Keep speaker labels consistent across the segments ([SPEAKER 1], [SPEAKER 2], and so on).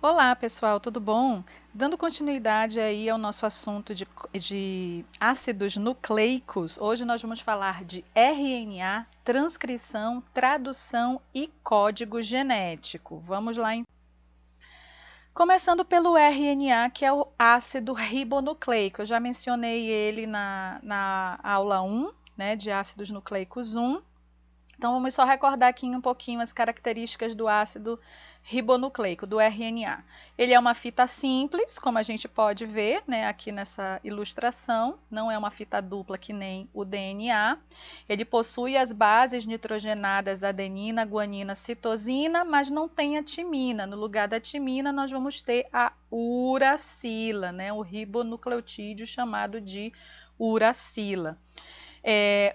[SPEAKER 1] Olá, pessoal, tudo bom? Dando continuidade aí ao nosso assunto de ácidos nucleicos, hoje nós vamos falar de RNA, transcrição, tradução e código genético. Vamos lá, começando pelo RNA, que é o ácido ribonucleico. Eu já mencionei ele na aula 1, né, de ácidos nucleicos 1. Então, vamos só recordar aqui um pouquinho as características do ácido ribonucleico, do RNA. Ele é uma fita simples, como a gente pode ver, né, aqui nessa ilustração, não é uma fita dupla que nem o DNA. Ele possui as bases nitrogenadas adenina, guanina, citosina, mas não tem a timina. No lugar da timina, nós vamos ter a uracila, né, o ribonucleotídeo chamado de uracila.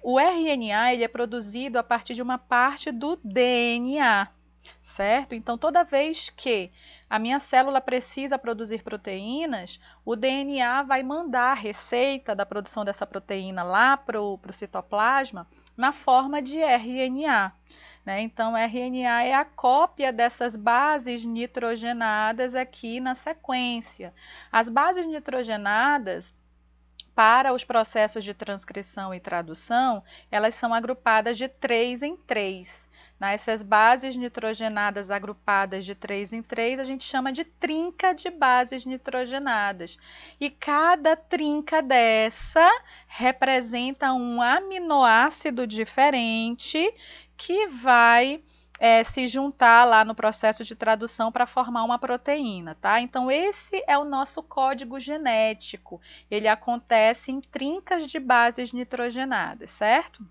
[SPEAKER 1] O RNA ele é produzido a partir de uma parte do DNA, certo? Então, toda vez que a minha célula precisa produzir proteínas, o DNA vai mandar a receita da produção dessa proteína lá para o citoplasma na forma de RNA. Né? Então, RNA é a cópia dessas bases nitrogenadas aqui na sequência. As bases nitrogenadas, para os processos de transcrição e tradução, elas são agrupadas de 3 em 3. Essas bases nitrogenadas agrupadas de 3 em 3, a gente chama de trinca de bases nitrogenadas. E cada trinca dessa representa um aminoácido diferente que vai se juntar lá no processo de tradução para formar uma proteína, tá? Então, esse é o nosso código genético. Ele acontece em trincas de bases nitrogenadas, certo?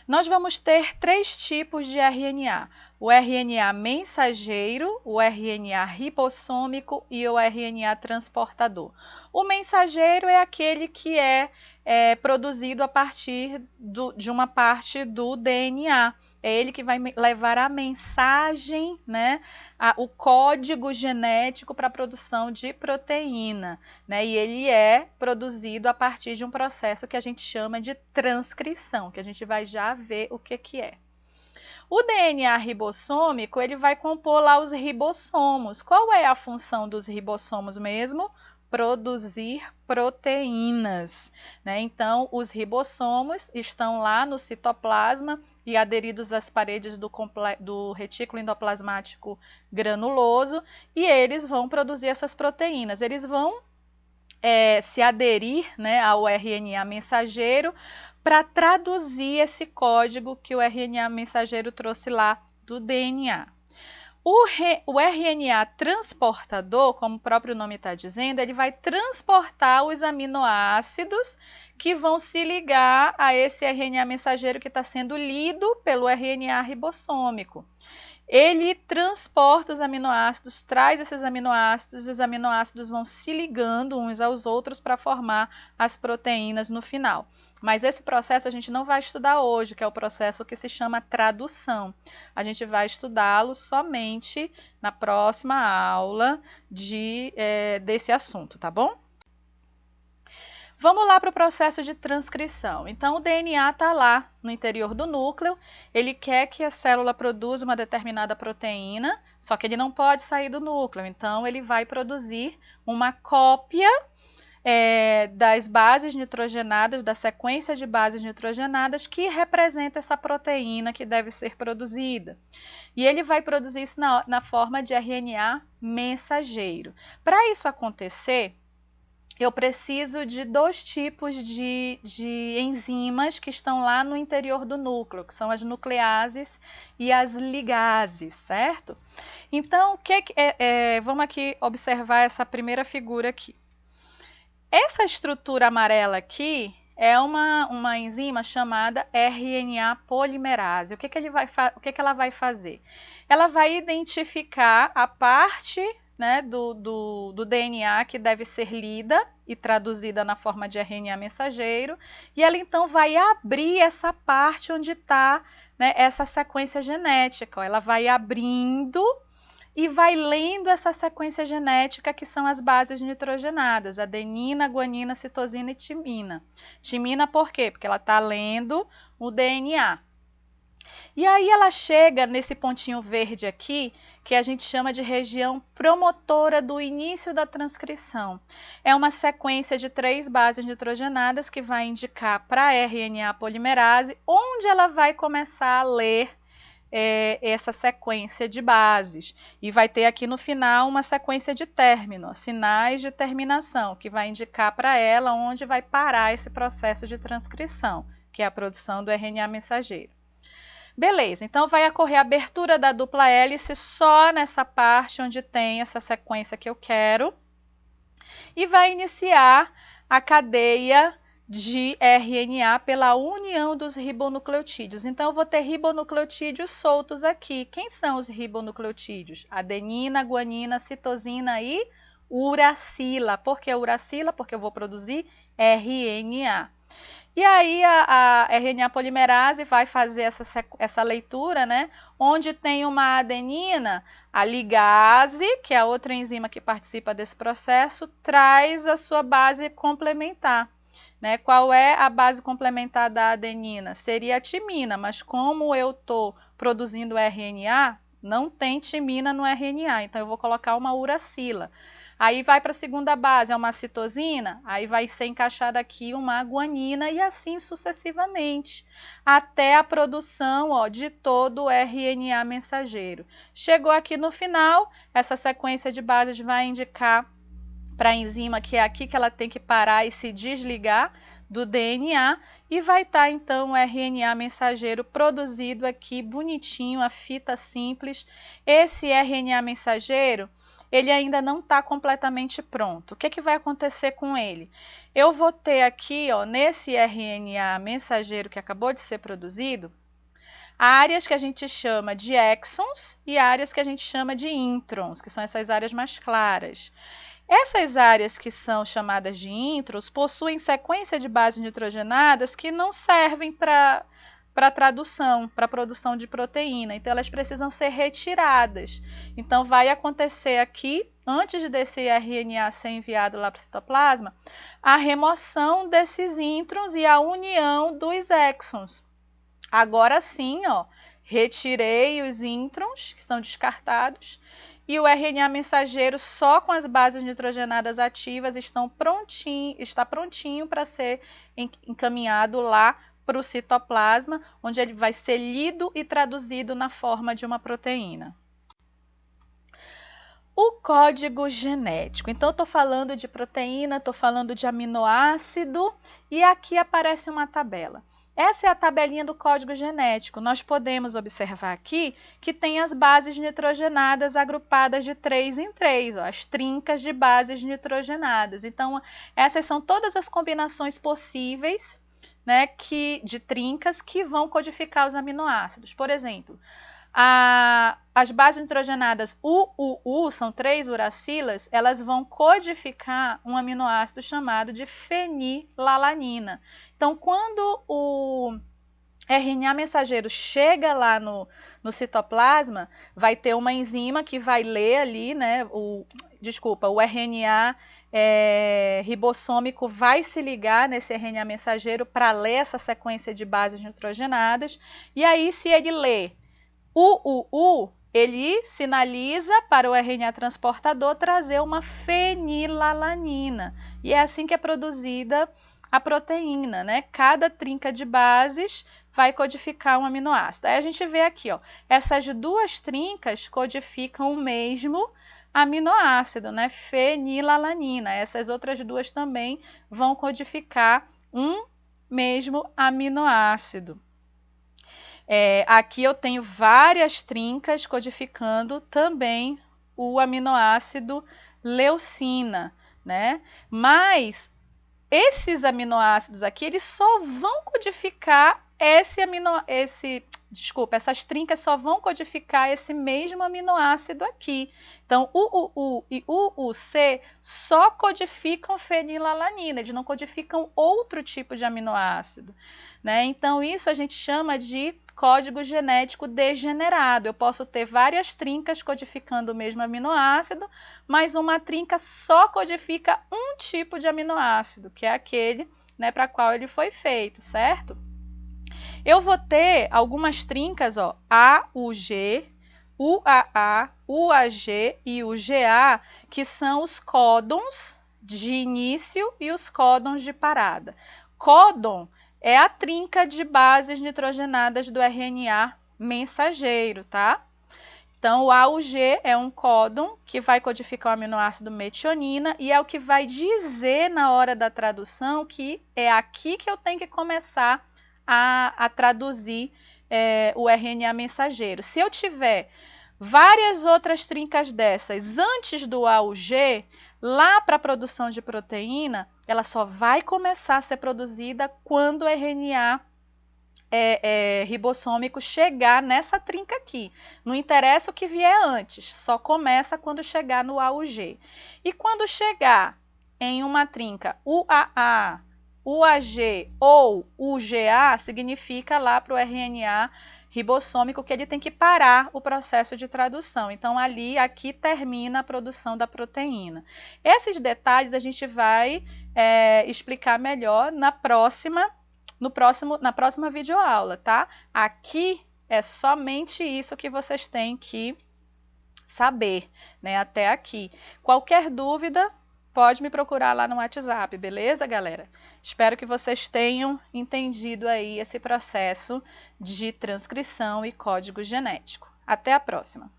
[SPEAKER 1] Nós vamos ter 3 tipos de RNA: o RNA mensageiro, o RNA ribossômico e o RNA transportador. O mensageiro é aquele que é produzido a partir de uma parte do DNA. É ele que vai levar a mensagem, né, o código genético para a produção de proteína, né, e ele é produzido a partir de um processo que a gente chama de transcrição, que a gente vai já ver o que é. O DNA ribossômico, ele vai compor lá os ribossomos. Qual é a função dos ribossomos mesmo? Produzir proteínas, né? Então, os ribossomos estão lá no citoplasma e aderidos às paredes do retículo endoplasmático granuloso, e eles vão produzir essas proteínas. Eles vão se aderir, né, ao RNA mensageiro para traduzir esse código que o RNA mensageiro trouxe lá do DNA. O RNA transportador, como o próprio nome está dizendo, ele vai transportar os aminoácidos que vão se ligar a esse RNA mensageiro que está sendo lido pelo RNA ribossômico. Ele transporta os aminoácidos, traz esses aminoácidos, e os aminoácidos vão se ligando uns aos outros para formar as proteínas no final. Mas esse processo a gente não vai estudar hoje, que é o processo que se chama tradução. A gente vai estudá-lo somente na próxima aula desse assunto, tá bom? Vamos lá para o processo de transcrição. Então, o DNA está lá no interior do núcleo, ele quer que a célula produza uma determinada proteína, só que ele não pode sair do núcleo, então ele vai produzir uma cópia das bases nitrogenadas, da sequência de bases nitrogenadas que representa essa proteína que deve ser produzida. E ele vai produzir isso na forma de RNA mensageiro. Para isso acontecer, eu preciso de 2 tipos de enzimas que estão lá no interior do núcleo, que são as nucleases e as ligases, certo? Então, vamos aqui observar essa primeira figura aqui. Essa estrutura amarela aqui é uma enzima chamada RNA polimerase. O que ela vai fazer? Ela vai identificar a parte, né, do DNA que deve ser lida e traduzida na forma de RNA mensageiro, e ela então vai abrir essa parte onde está, né, essa sequência genética. Ela vai abrindo e vai lendo essa sequência genética que são as bases nitrogenadas, adenina, guanina, citosina e timina. Timina por quê? Porque ela está lendo o DNA. E aí ela chega nesse pontinho verde aqui, que a gente chama de região promotora do início da transcrição. É uma sequência de 3 bases nitrogenadas que vai indicar para a RNA polimerase onde ela vai começar a ler essa sequência de bases. E vai ter aqui no final uma sequência de término, sinais de terminação, que vai indicar para ela onde vai parar esse processo de transcrição, que é a produção do RNA mensageiro. Beleza, então vai ocorrer a abertura da dupla hélice só nessa parte onde tem essa sequência que eu quero. E vai iniciar a cadeia de RNA pela união dos ribonucleotídeos. Então, eu vou ter ribonucleotídeos soltos aqui. Quem são os ribonucleotídeos? Adenina, guanina, citosina e uracila. Por que uracila? Porque eu vou produzir RNA. E aí a RNA polimerase vai fazer essa leitura, né? Onde tem uma adenina, a ligase, que é a outra enzima que participa desse processo, traz a sua base complementar. Né? Qual é a base complementar da adenina? Seria a timina, mas como eu estou produzindo RNA, não tem timina no RNA, então eu vou colocar uma uracila. Aí vai para a segunda base, é uma citosina, aí vai ser encaixada aqui uma guanina e assim sucessivamente, até a produção de todo o RNA mensageiro. Chegou aqui no final, essa sequência de bases vai indicar para a enzima que é aqui que ela tem que parar e se desligar do DNA e vai estar então o RNA mensageiro produzido aqui bonitinho, a fita simples. Esse RNA mensageiro, ele ainda não está completamente pronto. O que vai acontecer com ele? Eu vou ter aqui, nesse RNA mensageiro que acabou de ser produzido, áreas que a gente chama de exons e áreas que a gente chama de introns, que são essas áreas mais claras. Essas áreas que são chamadas de introns possuem sequência de bases nitrogenadas que não servem para tradução, para produção de proteína. Então, elas precisam ser retiradas. Então, vai acontecer aqui, antes desse RNA ser enviado lá para o citoplasma, a remoção desses introns e a união dos exons. Agora sim, retirei os introns, que são descartados, e o RNA mensageiro só com as bases nitrogenadas ativas está prontinho para ser encaminhado lá para o citoplasma, onde ele vai ser lido e traduzido na forma de uma proteína. O código genético. Então, eu estou falando de proteína, estou falando de aminoácido e aqui aparece uma tabela. Essa é a tabelinha do código genético. Nós podemos observar aqui que tem as bases nitrogenadas agrupadas de 3 em 3, as trincas de bases nitrogenadas. Então, essas são todas as combinações possíveis, né, de trincas que vão codificar os aminoácidos. Por exemplo, as bases nitrogenadas UUU, são 3 uracilas, elas vão codificar um aminoácido chamado de fenilalanina. Então, quando o RNA mensageiro chega lá no citoplasma, vai ter uma enzima que vai ler ali, né, o RNA ribossômico vai se ligar nesse RNA mensageiro para ler essa sequência de bases nitrogenadas, e aí se ele lê UUU, ele sinaliza para o RNA transportador trazer uma fenilalanina. E é assim que é produzida a proteína, né? Cada trinca de bases vai codificar um aminoácido. Aí a gente vê aqui, essas duas trincas codificam o mesmo aminoácido, né? Fenilalanina. Essas outras duas também vão codificar um mesmo aminoácido. Aqui eu tenho várias trincas codificando também o aminoácido leucina, né? Mas esses aminoácidos aqui, eles só vão codificar essas trincas só vão codificar esse mesmo aminoácido aqui. Então, UUU e UUC só codificam fenilalanina, eles não codificam outro tipo de aminoácido, né? Então, isso a gente chama de código genético degenerado. Eu posso ter várias trincas codificando o mesmo aminoácido, mas uma trinca só codifica um tipo de aminoácido, que é aquele, né, para qual ele foi feito, certo? Eu vou ter algumas trincas, ó, AUG, UAA, UAG e UGA, que são os códons de início e os códons de parada. Códon é a trinca de bases nitrogenadas do RNA mensageiro, tá? Então, o AUG é um códon que vai codificar o aminoácido metionina e é o que vai dizer na hora da tradução que é aqui que eu tenho que começar a traduzir o RNA mensageiro. Se eu tiver várias outras trincas dessas antes do AUG, lá para a produção de proteína, ela só vai começar a ser produzida quando o RNA ribossômico chegar nessa trinca aqui. Não interessa o que vier antes, só começa quando chegar no AUG. E quando chegar em uma trinca UAA, UAG ou UGA, significa lá para o RNA ribossômico que ele tem que parar o processo de tradução. Então, aqui termina a produção da proteína. Esses detalhes a gente vai explicar melhor na próxima videoaula, tá? Aqui é somente isso que vocês têm que saber, né? Até aqui. Qualquer dúvida, pode me procurar lá no WhatsApp, beleza, galera? Espero que vocês tenham entendido aí esse processo de transcrição e código genético. Até a próxima!